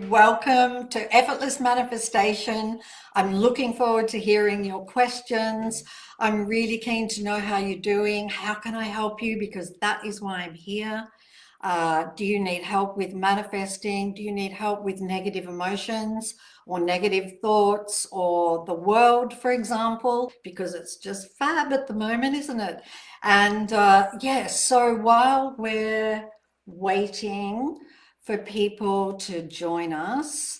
welcome to Effortless Manifestation. I'm looking forward to hearing your questions. I'm really keen to know how you're doing. How can I help you? Because that is why I'm here. Do you need help with manifesting? Do you need help with negative emotions or negative thoughts or the world, for example? Because it's just fab at the moment, isn't it? And yes, so while we're waiting for people to join us,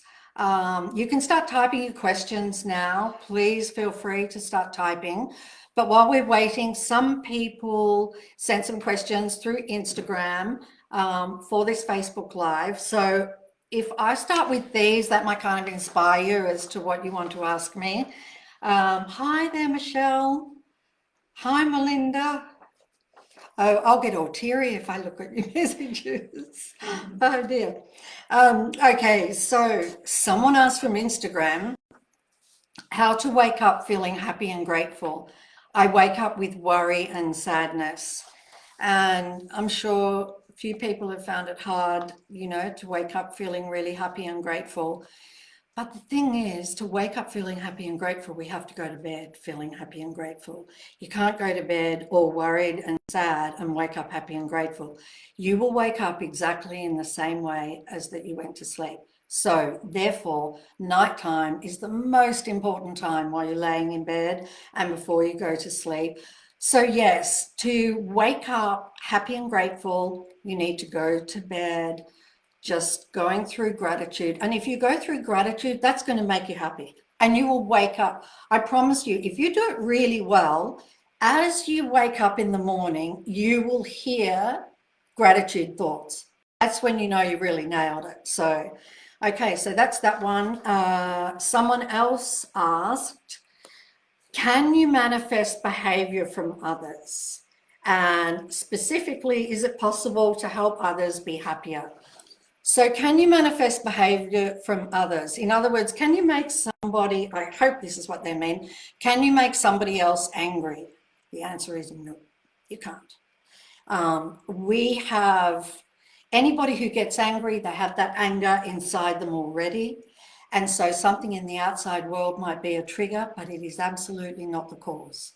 you can start typing your questions now. Please feel free to start typing. But while we're waiting, some people sent some questions through Instagram for this Facebook Live. So if I start with these, that might kind of inspire you as to what you want to ask me. Hi there, Michelle. Hi, Melinda. Oh, I'll get all teary if I look at your messages. Oh dear. Okay, so someone asked from Instagram how to wake up feeling happy and grateful. I wake up with worry and sadness. And I'm sure a few people have found it hard, to wake up feeling really happy and grateful. But the thing is, to wake up feeling happy and grateful, we have to go to bed feeling happy and grateful. You can't go to bed all worried and sad and wake up happy and grateful. You will wake up exactly in the same way as that you went to sleep. So therefore, nighttime is the most important time while you're laying in bed and before you go to sleep. So yes, to wake up happy and grateful, you need to go to bed just going through gratitude. And if you go through gratitude, that's going to make you happy and you will wake up. I promise you, if you do it really well, as you wake up in the morning, you will hear gratitude thoughts. That's when you know you really nailed it. So, okay, so that's that one. Someone else asked, can you manifest behavior from others? And specifically, is it possible to help others be happier? So can you manifest behavior from others? In other words, can you make somebody, I hope this is what they mean, can you make somebody else angry? The answer is no, you can't. We have, anybody who gets angry, they have that anger inside them already. And so something in the outside world might be a trigger, but it is absolutely not the cause.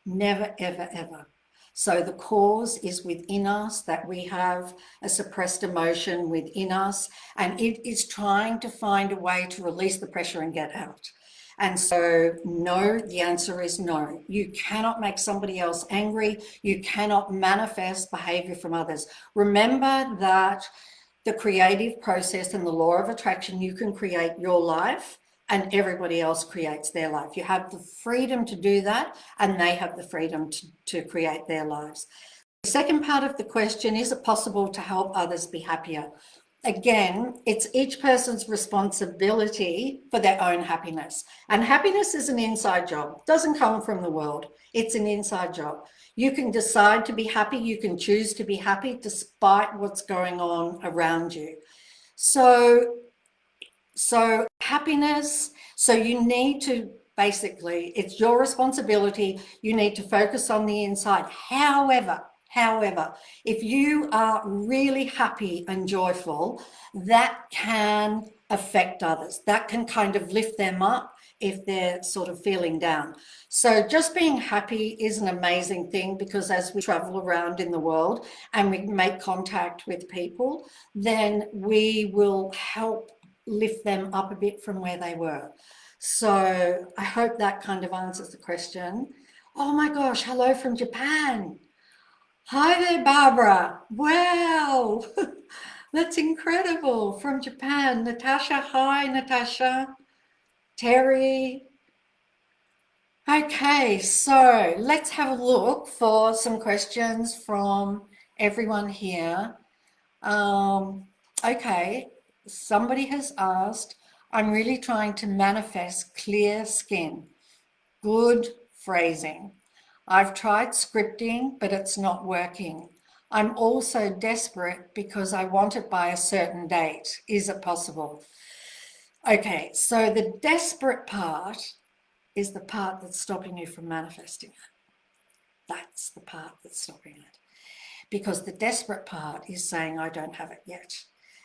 Never, ever, ever. So the cause is within us, that we have a suppressed emotion within us, and it is trying to find a way to release the pressure and get out. And so no, the answer is no. You cannot make somebody else angry. You cannot manifest behavior from others. Remember that the creative process and the law of attraction, you can create your life and everybody else creates their life. You have the freedom to do that, and they have the freedom to create their lives. The second part of the question, is it possible to help others be happier? Again, it's each person's responsibility for their own happiness. And happiness is an inside job. It doesn't come from the world. It's an inside job. You can decide to be happy. You can choose to be happy despite what's going on around you. So happiness, so you need to basically, it's your responsibility. You need to focus on the inside. However, if you are really happy and joyful, that can affect others. That can kind of lift them up if they're sort of feeling down. So just being happy is an amazing thing, because as we travel around in the world and we make contact with people, then we will help lift them up a bit from where they were. So I hope that kind of answers the question. Oh my gosh, hello from Japan. Hi there, Barbara. Wow, that's incredible. From Japan. Natasha, hi, Natasha. Terry. Okay, so let's have a look for some questions from everyone here. Okay, somebody has asked, I'm really trying to manifest clear skin. Good phrasing. I've tried scripting, but it's not working. I'm also desperate because I want it by a certain date. Is it possible? Okay, so the desperate part is the part that's stopping you from manifesting it. That's the part that's stopping it. Because the desperate part is saying, I don't have it yet.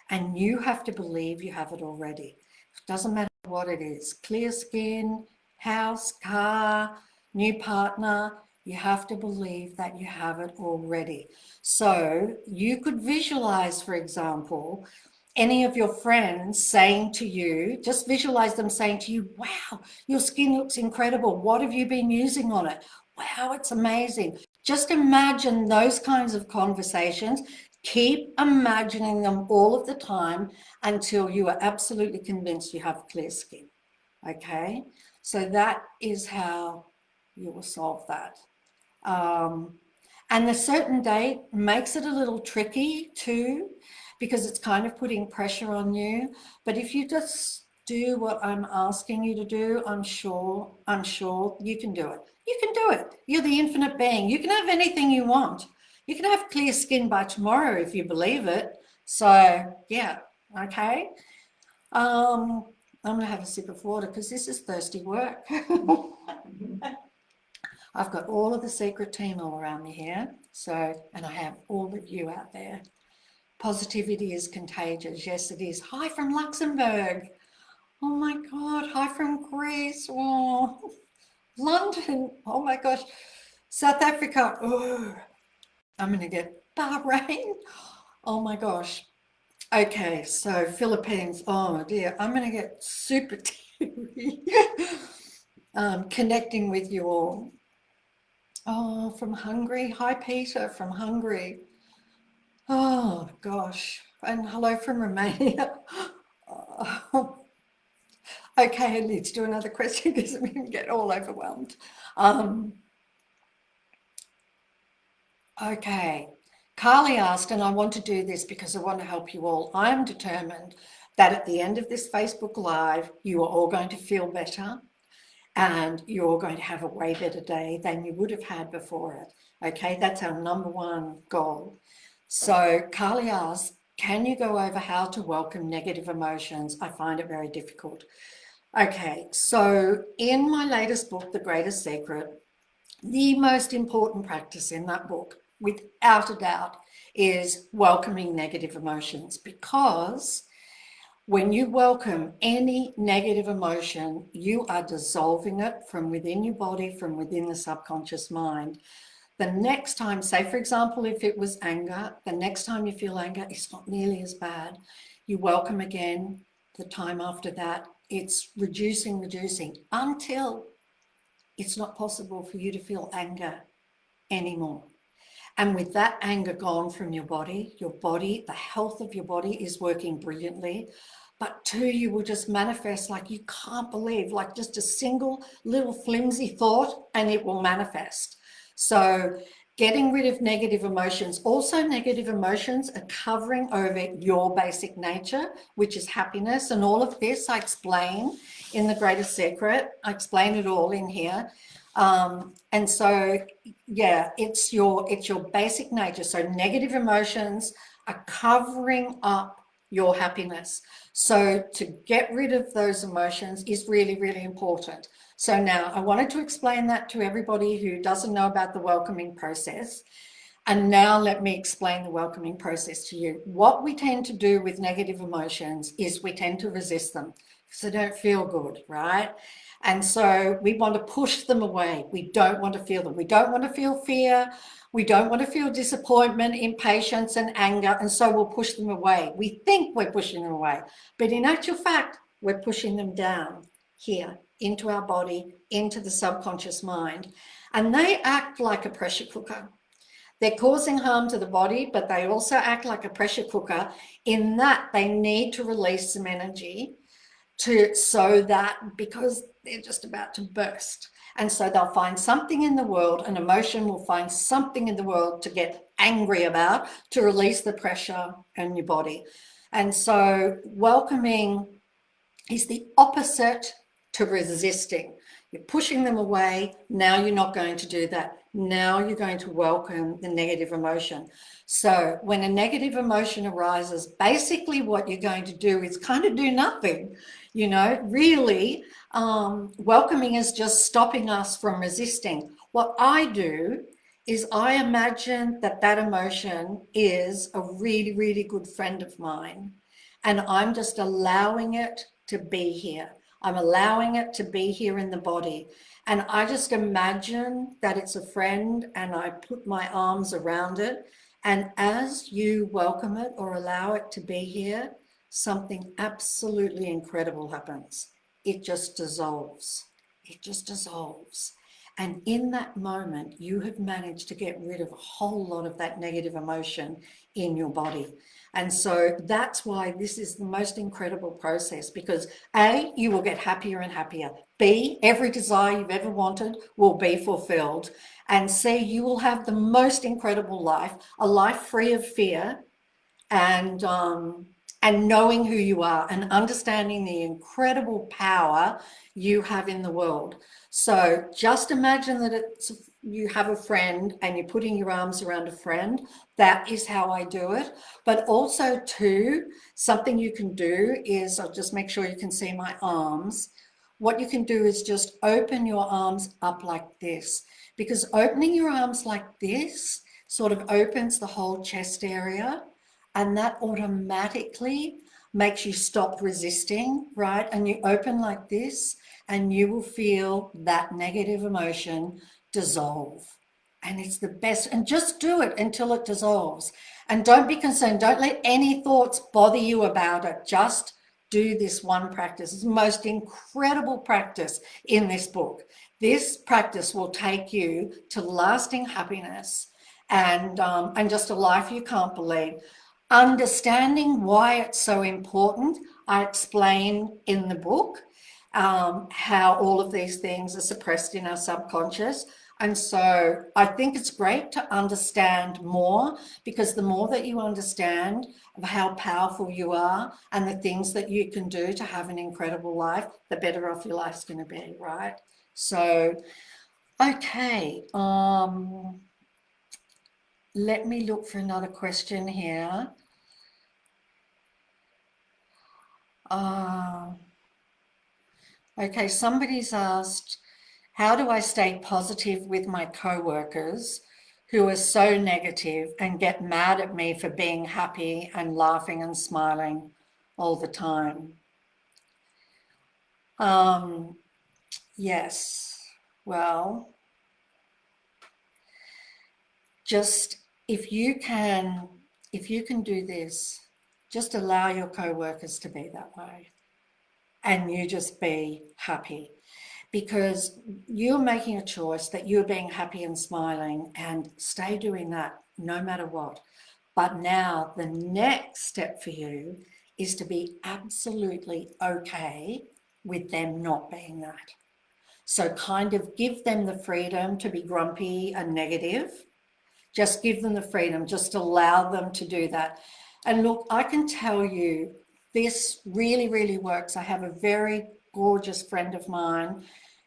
And you have to believe you have it already. It doesn't matter what it is, clear skin, house, car, new partner, you have to believe that you have it already. So you could visualize, for example, any of your friends saying to you, just visualize them saying to you, wow, your skin looks incredible. What have you been using on it? Wow, it's amazing. Just imagine those kinds of conversations. Keep imagining them all of the time until you are absolutely convinced you have clear skin. Okay, so that is how you will solve that. And the certain date makes it a little tricky too, because it's kind of putting pressure on you. But if you just do what I'm asking you to do, I'm sure you can do it. You can do it. You're the infinite being. You can have anything you want. You can have clear skin by tomorrow if you believe it. So yeah, okay. I'm gonna have a sip of water because this is thirsty work. I've got all of the secret team all around me here. So, and I have all of you out there. Positivity is contagious. Yes, it is. Hi from Luxembourg. Oh my God. Hi from Greece. Oh, London. Oh my gosh. South Africa. Oh, I'm going to get Bahrain. Oh my gosh. Okay, so Philippines. Oh dear. I'm going to get super teary. Connecting with you all. Oh, from Hungary. Hi, Peter from Hungary. Oh, gosh. And hello from Romania. Oh, okay, I need to do another question because I'm going to get all overwhelmed. Okay. Carly asked, and I want to do this because I want to help you all. I am determined that at the end of this Facebook Live, you are all going to feel better. And you're going to have a way better day than you would have had before it. Okay, that's our number one goal. So Carly asks, can you go over how to welcome negative emotions? I find it very difficult. Okay, so in my latest book, The Greatest Secret, the most important practice in that book, without a doubt, is welcoming negative emotions, because when you welcome any negative emotion, you are dissolving it from within your body, from within the subconscious mind. The next time, say for example, if it was anger, the next time you feel anger, it's not nearly as bad. You welcome again, the time after that, it's reducing until it's not possible for you to feel anger anymore. And with that anger gone from your body, the health of your body is working brilliantly. But two, you will just manifest like you can't believe, like just a single little flimsy thought, and it will manifest. So getting rid of negative emotions. Also, negative emotions are covering over your basic nature, which is happiness. And all of this I explain in The Greatest Secret. I explain it all in here. And so, yeah, it's your basic nature. So negative emotions are covering up your happiness. So to get rid of those emotions is really, really important. So now I wanted to explain that to everybody who doesn't know about the welcoming process. And now let me explain the welcoming process to you. What we tend to do with negative emotions is we tend to resist them because they don't feel good, right? And so we want to push them away. We don't want to feel them. We don't want to feel fear. We don't want to feel disappointment, impatience, and anger. And so we'll push them away. We think we're pushing them away, but in actual fact, we're pushing them down here into our body, into the subconscious mind. And they act like a pressure cooker. They're causing harm to the body, but they also act like a pressure cooker in that they need to release some energy so that, because they're just about to burst. And so they'll find something in the world, an emotion will find something in the world to get angry about, to release the pressure in your body. And so welcoming is the opposite to resisting. You're pushing them away. Now you're not going to do that. Now you're going to welcome the negative emotion. So when a negative emotion arises, basically what you're going to do is kind of do nothing. You know, really, welcoming is just stopping us from resisting. What I do is I imagine that that emotion is a really, really good friend of mine. and I'm just allowing it to be here. I'm allowing it to be here in the body. And I just imagine that it's a friend and I put my arms around it. And as you welcome it or allow it to be here, something absolutely incredible happens. It just dissolves. It just dissolves. And in that moment, you have managed to get rid of a whole lot of that negative emotion in your body. And so that's why this is the most incredible process, because A, you will get happier and happier. B, every desire you've ever wanted will be fulfilled. And C, you will have the most incredible life, a life free of fear, and knowing who you are and understanding the incredible power you have in the world. So just imagine that you have a friend and you're putting your arms around a friend. That is how I do it. But also too, something you can do is, I'll just make sure you can see my arms. What you can do is just open your arms up like this, because opening your arms like this sort of opens the whole chest area, and that automatically makes you stop resisting, right? And you open like this and you will feel that negative emotion dissolve. And it's the best. And just do it until it dissolves. And don't be concerned. Don't let any thoughts bother you about it. Just do this one practice. It's the most incredible practice in this book. This practice will take you to lasting happiness and just a life you can't believe. Understanding why it's so important, I explain in the book how all of these things are suppressed in our subconscious. And so I think it's great to understand more, because the more that you understand of how powerful you are and the things that you can do to have an incredible life, the better off your life's going to be, right? So, okay. Let me look for another question here. Okay, somebody's asked, how do I stay positive with my co-workers who are so negative and get mad at me for being happy and laughing and smiling all the time? Yes, well, just if you can do this, just allow your co-workers to be that way and you just be happy, because you're making a choice that you're being happy and smiling, and stay doing that no matter what. But now the next step for you is to be absolutely okay with them not being that. So kind of give them the freedom to be grumpy and negative. Just give them the freedom, just allow them to do that. And look, I can tell you this really, really works. I have a very gorgeous friend of mine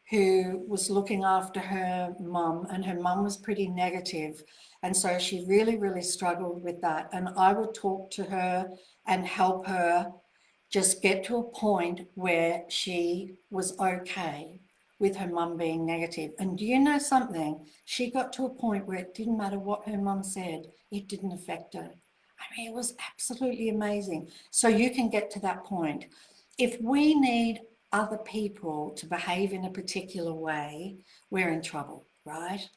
who was looking after her mum, and her mum was pretty negative. And so she really, really struggled with that. And I would talk to her and help her just get to a point where she was okay with her mum being negative. And do you know something? She got to a point where it didn't matter what her mum said, it didn't affect her. I mean, it was absolutely amazing. So you can get to that point. If we need other people to behave in a particular way, we're in trouble, right?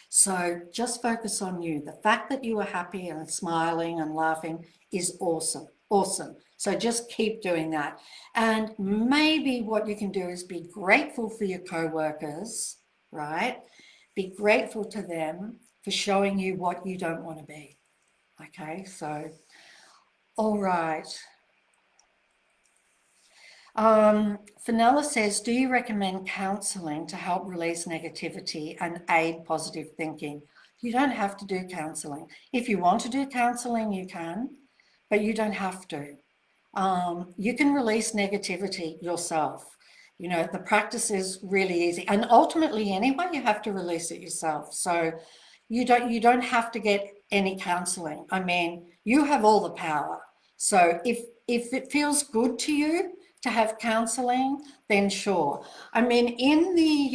So just focus on you. The fact that you are happy and smiling and laughing is awesome, awesome. So just keep doing that. And maybe what you can do is be grateful for your co-workers, right? Be grateful to them for showing you what you don't want to be. Okay, so, all right. Fenella says, do you recommend counselling to help release negativity and aid positive thinking? You don't have to do counselling. If you want to do counselling, you can, but you don't have to. You can release negativity yourself. You know, the practice is really easy. And ultimately, anyway, you have to release it yourself. So you don't have to get any counselling. I mean, you have all the power. So if it feels good to you to have counselling, then sure. I mean, in the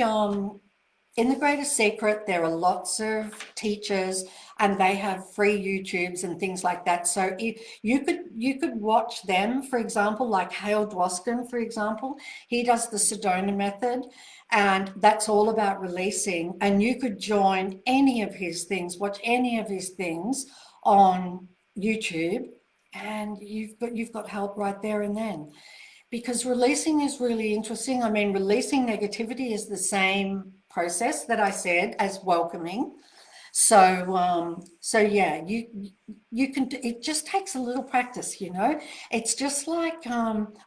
in The Greatest Secret, there are lots of teachers and they have free YouTubes and things like that. So if you could watch them, for example, like Hale Dwoskin, for example, he does the Sedona method, and that's all about releasing. And you could join any of his things, watch any of his things on YouTube, and you've got help right there and then. Because releasing is really interesting. I mean, releasing negativity is the same process that I said as welcoming. So yeah, you can. It just takes a little practice, you know. It's just like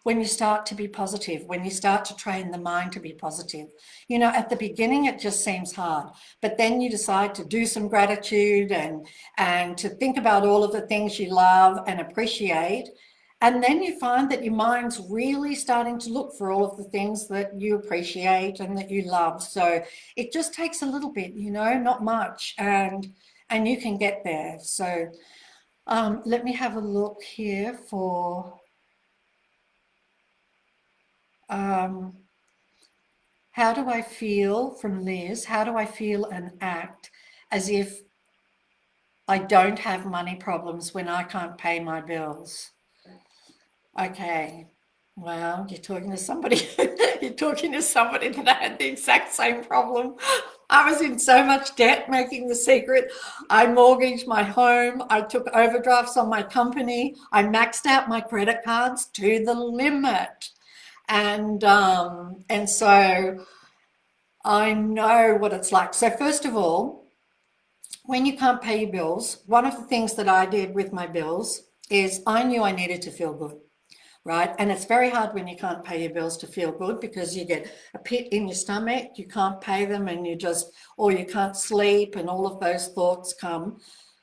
when you start to be positive, when you start to train the mind to be positive. You know, at the beginning it just seems hard, but then you decide to do some gratitude and to think about all of the things you love and appreciate. And then you find that your mind's really starting to look for all of the things that you appreciate and that you love. So it just takes a little bit, you know, not much, and you can get there. So let me have a look here for how do I feel from Liz? How do I feel and act as if I don't have money problems when I can't pay my bills? Okay. Well, you're talking to somebody, you're talking to somebody that had the exact same problem. I was in so much debt making The Secret. I mortgaged my home. I took overdrafts on my company. I maxed out my credit cards to the limit. And so I know what it's like. So first of all, when you can't pay your bills, one of the things that I did with my bills is I knew I needed to feel good. Right. And it's very hard when you can't pay your bills to feel good, because you get a pit in your stomach, you can't pay them, and or you can't sleep, and all of those thoughts come.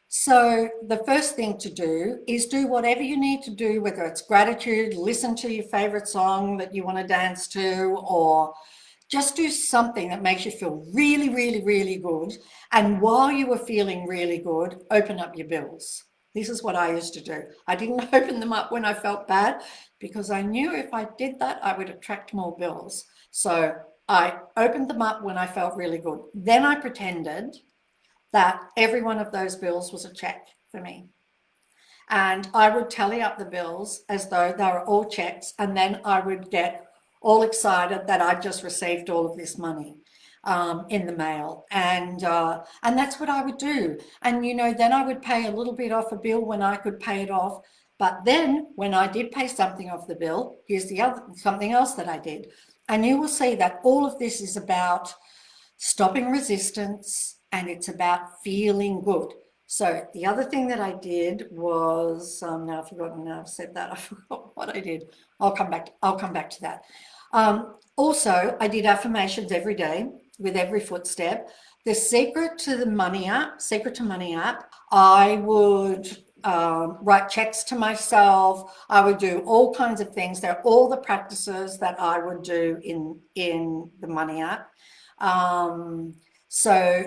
So the first thing to do is do whatever you need to do, whether it's gratitude, listen to your favorite song that you want to dance to, or just do something that makes you feel really, really, really good. And while you were feeling really good, open up your bills. This is what I used to do. I didn't open them up when I felt bad, because I knew if I did that, I would attract more bills. So I opened them up when I felt really good. Then I pretended that every one of those bills was a check for me. And I would tally up the bills as though they were all checks. And then I would get all excited that I'd just received all of this money in the mail. And that's what I would do. And, you know, then I would pay a little bit off a bill when I could pay it off. But then when I did pay something off the bill, here's the other something else that I did. And you will see that all of this is about stopping resistance, and it's about feeling good. So the other thing that I did was, now I've forgotten, now I've said that, I forgot what I did. I'll come back to that. Also, I did affirmations every day with every footstep. The Secret to Money app, I would write checks to myself. I would do all kinds of things. They're all the practices that I would do in the Money app. So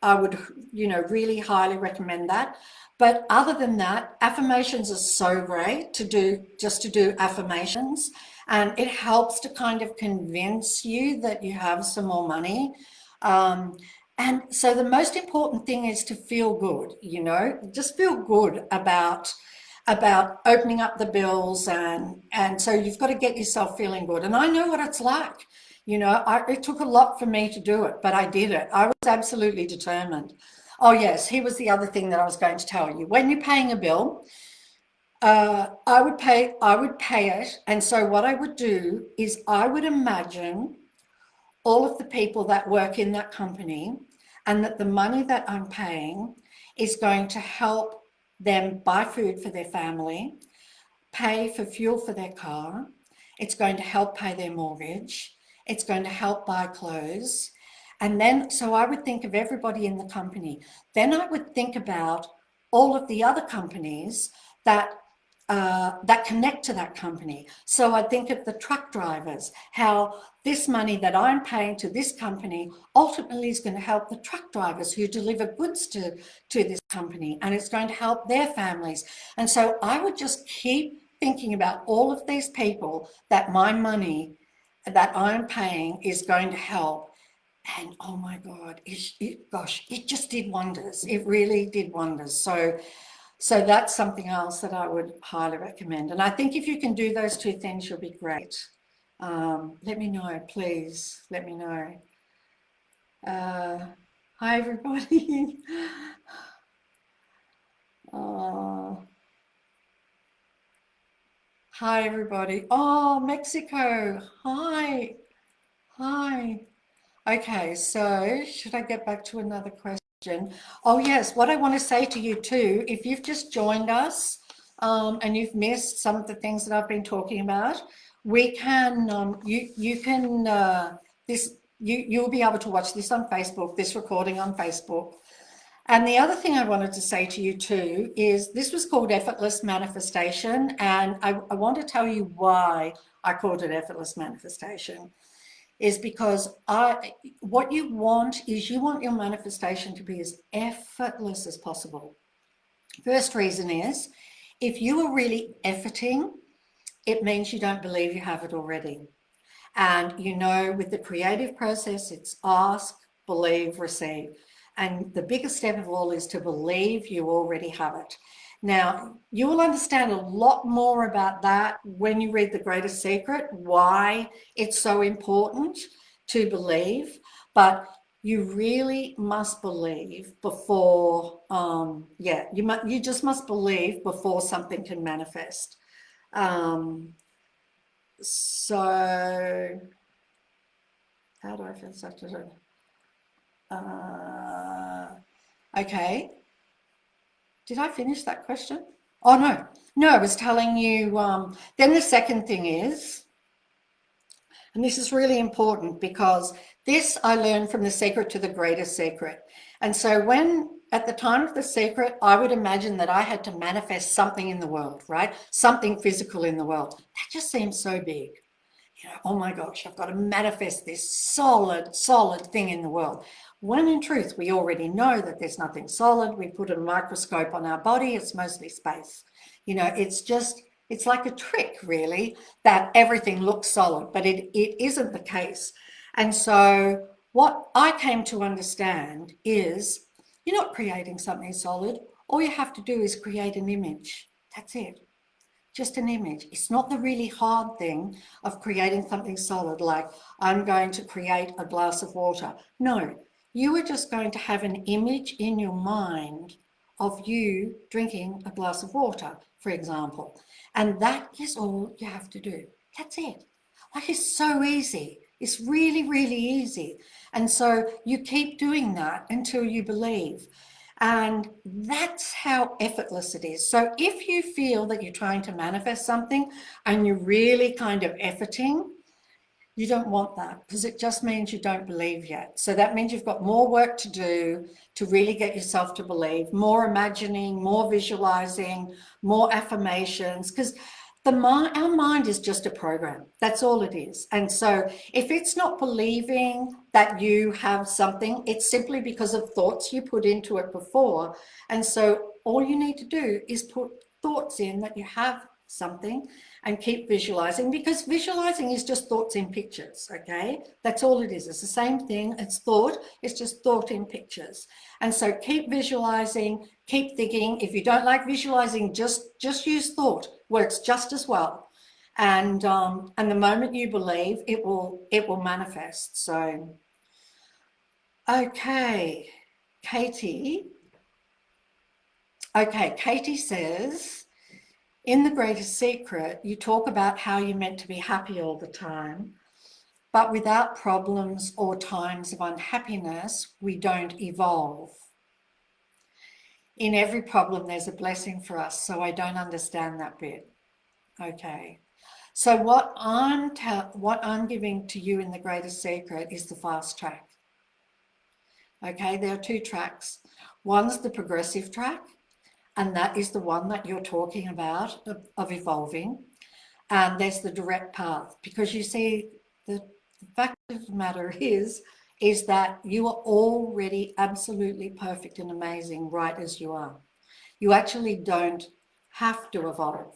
I would, you know, really highly recommend that. But other than that, affirmations are so great to do, just to do affirmations. And it helps to kind of convince you that you have some more money. And so the most important thing is to feel good, you know, just feel good about opening up the bills, and so you've got to get yourself feeling good. And I know what it's like. You know, it took a lot for me to do it, but I did it. I was absolutely determined. Oh yes, here was the other thing that I was going to tell you. When you're paying a bill, I would pay it. And so what I would do is I would imagine all of the people that work in that company, and that the money that I'm paying is going to help them buy food for their family, pay for fuel for their car. It's going to help pay their mortgage. It's going to help buy clothes. And then, so I would think of everybody in the company. Then I would think about all of the other companies that connect to that company. So I think of the truck drivers, how this money that I'm paying to this company ultimately is going to help the truck drivers who deliver goods to this company, and it's going to help their families. And so I would just keep thinking about all of these people that my money that I'm paying is going to help. And oh my God, gosh, it just did wonders. It really did wonders. So that's something else that I would highly recommend. And I think if you can do those two things, you'll be great. Let me know, please. Let me know. Hi, everybody. Hi, everybody. Oh, Mexico. Hi. Hi. Okay, so should I get back to another question? Oh, yes. What I want to say to you too, if you've just joined us and you've missed some of the things that I've been talking about, we can you can you'll be able to watch this on Facebook, this recording on Facebook. And the other thing I wanted to say to you too is this was called Effortless Manifestation, and I want to tell you why I called it Effortless Manifestation. Is because what you want is you want your manifestation to be as effortless as possible. First reason is if you are really efforting, it means you don't believe you have it already. And you know, with the creative process, it's ask, believe, receive. And the biggest step of all is to believe you already have it. Now, you will understand a lot more about that when you read The Greatest Secret, why it's so important to believe. But you really must believe before, you just must believe before something can manifest. So how do I feel such a okay. Did I finish that question? Oh, no, I was telling you, then the second thing is, and this is really important because this I learned from The Secret to The Greatest Secret. And so when, at the time of The Secret, I would imagine that I had to manifest something in the world, right? Something physical in the world. That just seems so big. You know, oh my gosh, I've got to manifest this solid thing in the world. When in truth, we already know that there's nothing solid. We put a microscope on our body, it's mostly space. You know, it's like a trick, really, that everything looks solid, but it isn't the case. And so what I came to understand is you're not creating something solid. All you have to do is create an image. That's it. Just an image. It's not the really hard thing of creating something solid, like I'm going to create a glass of water. No, you are just going to have an image in your mind of you drinking a glass of water, for example. And that is all you have to do. That's it. Like, it's so easy. It's really, really easy. And so you keep doing that until you believe. And that's how effortless it is. So if you feel that you're trying to manifest something and you're really kind of efforting, you don't want that, because it just means you don't believe yet. So that means you've got more work to do to really get yourself to believe, more imagining, more visualizing, more affirmations, because our mind is just a program. That's all it is. And so if it's not believing that you have something, it's simply because of thoughts you put into it before. And so all you need to do is put thoughts in that you have something and keep visualizing, because visualizing is just thoughts in pictures. Okay, that's all it is. It's the same thing. It's thought. It's just thought in pictures. And so keep visualizing, keep thinking. If you don't like visualizing, just use thought. Works just as well. And the moment you believe, it will manifest. So okay, Katie. Okay, Katie says, in The Greatest Secret, you talk about how you're meant to be happy all the time, but without problems or times of unhappiness, we don't evolve. In every problem, there's a blessing for us, so I don't understand that bit. Okay. So what I'm giving to you in The Greatest Secret is the fast track. Okay, there are two tracks. One's the progressive track, and that is the one that you're talking about of evolving. And there's the direct path, because you see, the fact of the matter is that you are already absolutely perfect and amazing right as you are. You actually don't have to evolve.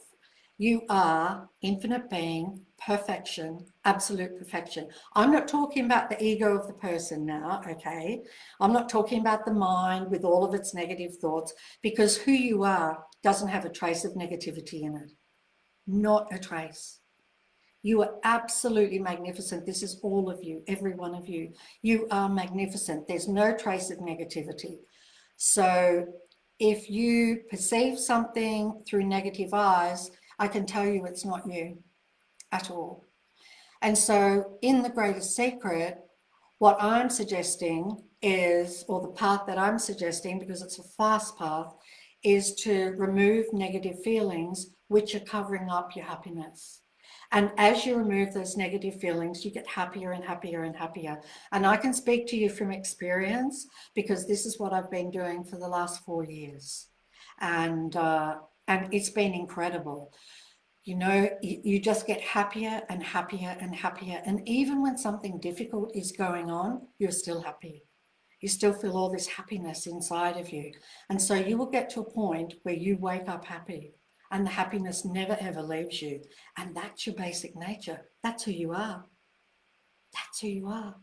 You are infinite being, perfection, absolute perfection. I'm not talking about the ego of the person now, okay? I'm not talking about the mind with all of its negative thoughts, because who you are doesn't have a trace of negativity in it. Not a trace. You are absolutely magnificent. This is all of you, every one of you. You are magnificent. There's no trace of negativity. So if you perceive something through negative eyes, I can tell you it's not you at all. And so in the greatest secret, what I'm suggesting is, or the path that I'm suggesting, because it's a fast path, is to remove negative feelings which are covering up your happiness. And as you remove those negative feelings, you get happier and happier and happier. And I can speak to you from experience, because this is what I've been doing for the last 4 years. And it's been incredible. You know, you just get happier and happier and happier. And even when something difficult is going on, you're still happy. You still feel all this happiness inside of you. And so you will get to a point where you wake up happy, and the happiness never ever leaves you. And that's your basic nature. That's who you are. That's who you are.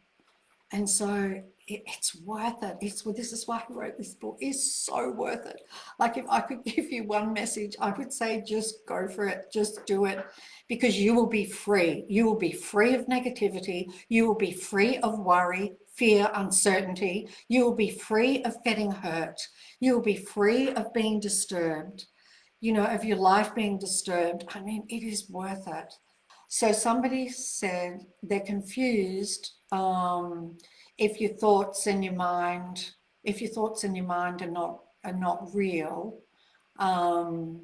And so it's worth it. This is why I wrote this book. It's so worth it. Like, if I could give you one message, I would say just go for it. Just do it, because you will be free. You will be free of negativity. You will be free of worry, fear, uncertainty. You will be free of getting hurt. You will be free of being disturbed, you know, of your life being disturbed. I mean, it is worth it. So somebody said they're confused if your thoughts in your mind, are not real. Oh,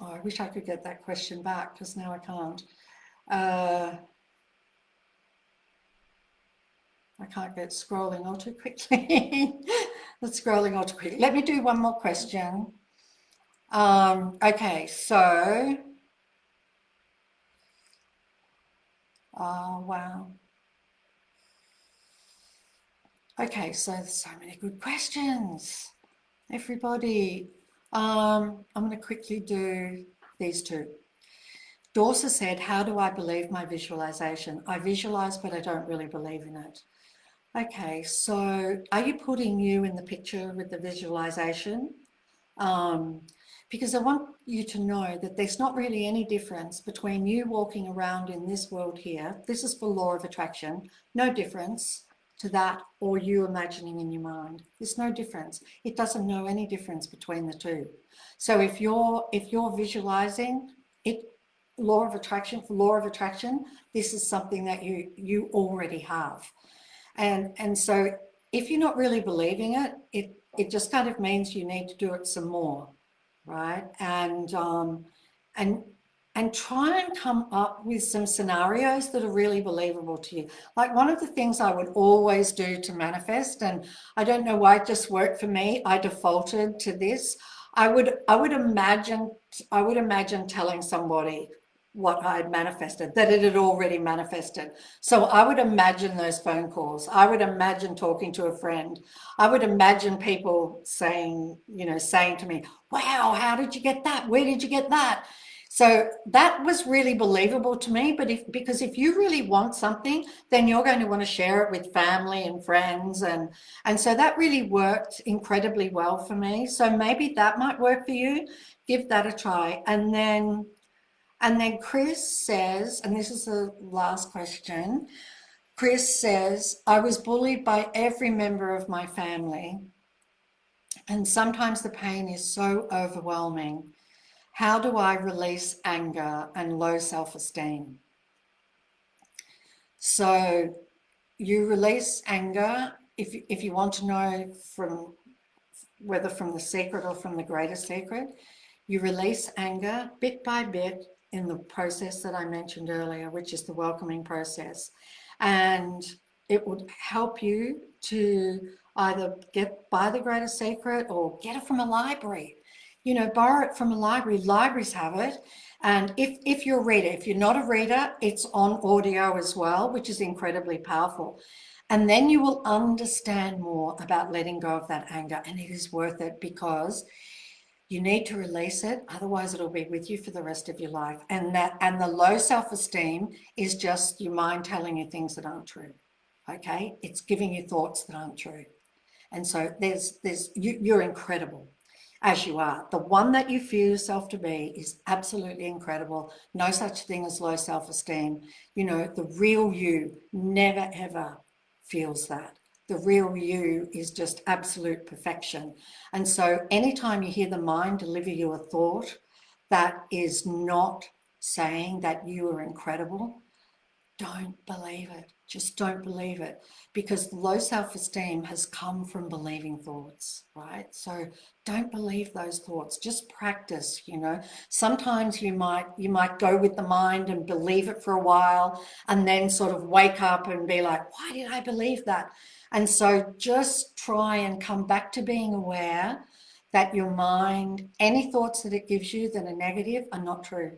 I wish I could get that question back, because now I can't. I can't get scrolling all too quickly. It's scrolling all too quickly. Let me do one more question. Okay, so, oh, wow. Okay, so there's so many good questions, everybody. I'm going to quickly do these two. Dorsa said, how do I believe my visualization? I visualize, but I don't really believe in it. Okay, so are you putting you in the picture with the visualization? Because I want you to know that there's not really any difference between you walking around in this world here. This is for law of attraction. No difference to that, or you imagining in your mind. There's no difference. It doesn't know any difference between the two. So if you're visualizing it, law of attraction, for law of attraction, this is something that you already have. And so if you're not really believing it, it just kind of means you need to do it some more, right? And try and come up with some scenarios that are really believable to you. Like, one of the things I would always do to manifest, and I don't know why it just worked for me, I defaulted to this. I would imagine telling somebody what I had manifested, that it had already manifested. So I would imagine those phone calls. I would imagine talking to a friend. I would imagine people saying to me, wow, how did you get that? Where did you get that? So that was really believable to me. But because if you really want something, then you're going to want to share it with family and friends. And so that really worked incredibly well for me. So maybe that might work for you. Give that a try. And then Chris says, and this is the last question, Chris says, I was bullied by every member of my family, and sometimes the pain is so overwhelming. How do I release anger and low self-esteem? So you release anger, if you want to know whether from the secret or from the greater secret, you release anger bit by bit in the process that I mentioned earlier, which is the welcoming process. And it would help you to either buy the greater secret or get it from a library. Borrow it from a library. Libraries have it. And if you're a reader, if you're not a reader, it's on audio as well, which is incredibly powerful. And then you will understand more about letting go of that anger. And it is worth it, because You need to release it, otherwise it'll be with you for the rest of your life. And the low self-esteem is just your mind telling you things that aren't true. Okay, it's giving you thoughts that aren't true. And so you're incredible as you are. The one that you feel yourself to be is absolutely incredible. No such thing as low self-esteem. You know, the real you never ever feels that. The real you is just absolute perfection. And so anytime you hear the mind deliver you a thought that is not saying that you are incredible, don't believe it. Just don't believe it, because low self-esteem has come from believing thoughts, right? So don't believe those thoughts. Just practice, you know. Sometimes you might go with the mind and believe it for a while and then sort of wake up and be like, why did I believe that? And so just try and come back to being aware that your mind, any thoughts that it gives you that are negative are not true,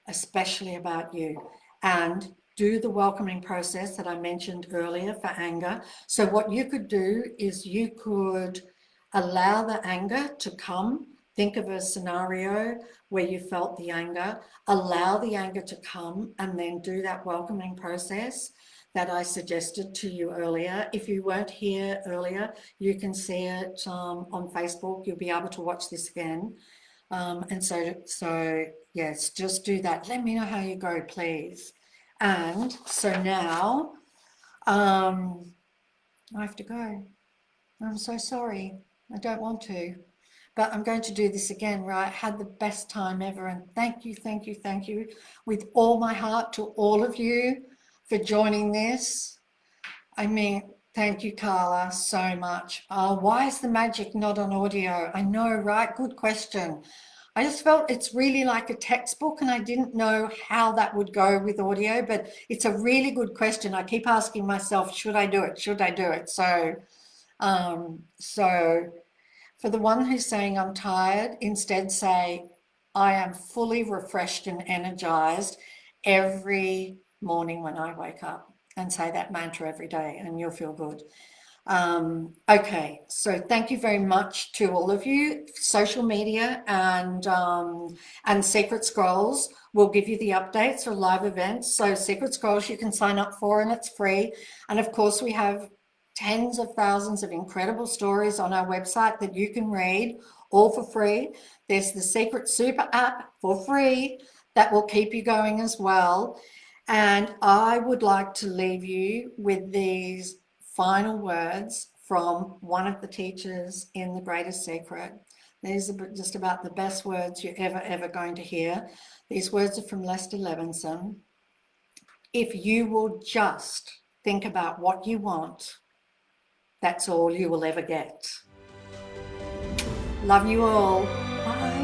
especially about you. And do the welcoming process that I mentioned earlier for anger. So what you could do is you could allow the anger to come. Think of a scenario where you felt the anger, allow the anger to come, and then do that welcoming process that I suggested to you earlier. If you weren't here earlier, you can see it on Facebook. You'll be able to watch this again. And so yes, just do that. Let me know how you go, please. And so now I have to go. I'm so sorry. I don't want to, but I'm going to do this again, right? Had the best time ever. And thank you, thank you, thank you with all my heart to all of you for joining this. I mean, thank you, Carla, so much. Why is the magic not on audio? I know, right? Good question. I just felt it's really like a textbook, and I didn't know how that would go with audio, but it's a really good question. I keep asking myself, should I do it? Should I do it? So for the one who's saying I'm tired, instead say, I am fully refreshed and energized every morning when I wake up, and say that mantra every day and you'll feel good. Okay, so thank you very much to all of you. Social media and Secret Scrolls will give you the updates for live events. So Secret Scrolls you can sign up for, and it's free. And of course we have tens of thousands of incredible stories on our website that you can read, all for free. There's the Secret Super app for free that will keep you going as well. And I would like to leave you with these final words from one of the teachers in The Greatest Secret. These are just about the best words you're ever going to hear. These words are from Lester Levinson. If you will just think about what you want, that's all you will ever get. Love you all. Bye.